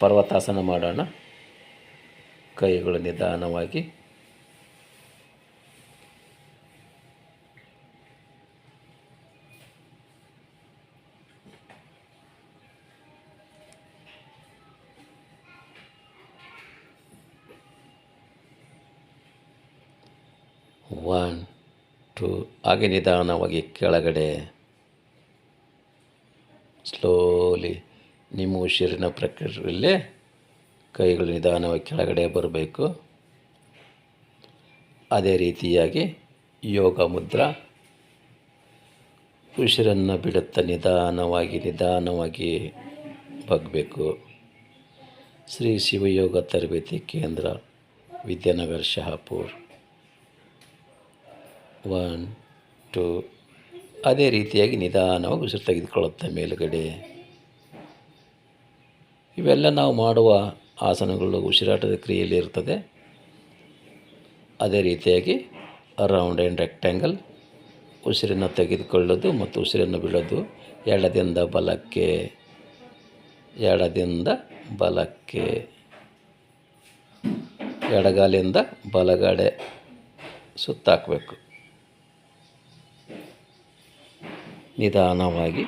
ಪರ್ವತಾಸನ ಮಾಡೋಣ. ಕೈಗಳು ನಿಧಾನವಾಗಿ ಒನ್ ಟು, ಹಾಗೆ ನಿಧಾನವಾಗಿ ಕೆಳಗಡೆ ಸ್ಲೋಲಿ ನಿಮ್ಮ ಉಸಿರಿನ ಪ್ರಕ್ರಿಯೆಯಲ್ಲೇ ಕೈಗಳು ನಿಧಾನವಾಗಿ ಕೆಳಗಡೆ ಬರಬೇಕು. ಅದೇ ರೀತಿಯಾಗಿ ಯೋಗ ಮುದ್ರಾ, ಉಸಿರನ್ನು ಬಿಡುತ್ತಾ ನಿಧಾನವಾಗಿ ಬಗ್ಗಬೇಕು. ಶ್ರೀ ಶಿವಯೋಗ ತರಬೇತಿ ಕೇಂದ್ರ, ವಿದ್ಯಾನಗರ, ಶಹಾಪುರ್. 1 2. ಅದೇ ರೀತಿಯಾಗಿ ನಿಧಾನವಾಗಿ ಉಸಿರು ತೆಗೆದುಕೊಳ್ಳುತ್ತಾ ಮೇಲುಗಡೆ. ಇವೆಲ್ಲ ನಾವು ಮಾಡುವ ಆಸನಗಳು ಉಸಿರಾಟದ ಕ್ರಿಯೆಯಲ್ಲಿ ಇರ್ತದೆ. ಅದೇ ರೀತಿಯಾಗಿ ರೌಂಡ್ ಆ್ಯಂಡ್ ರೆಕ್ಟ್ಯಾಂಗಲ್, ಉಸಿರನ್ನು ತೆಗೆದುಕೊಳ್ಳೋದು ಮತ್ತು ಉಸಿರನ್ನು ಬಿಡೋದು. ಎಡದಿಂದ ಬಲಕ್ಕೆ, ಎಡದಿಂದ ಬಲಕ್ಕೆ, ಎಡಗಾಲಿಂದ ಬಲಗಡೆ ಸುತ್ತಾಕಬೇಕು. ನಿಧಾನವಾಗಿ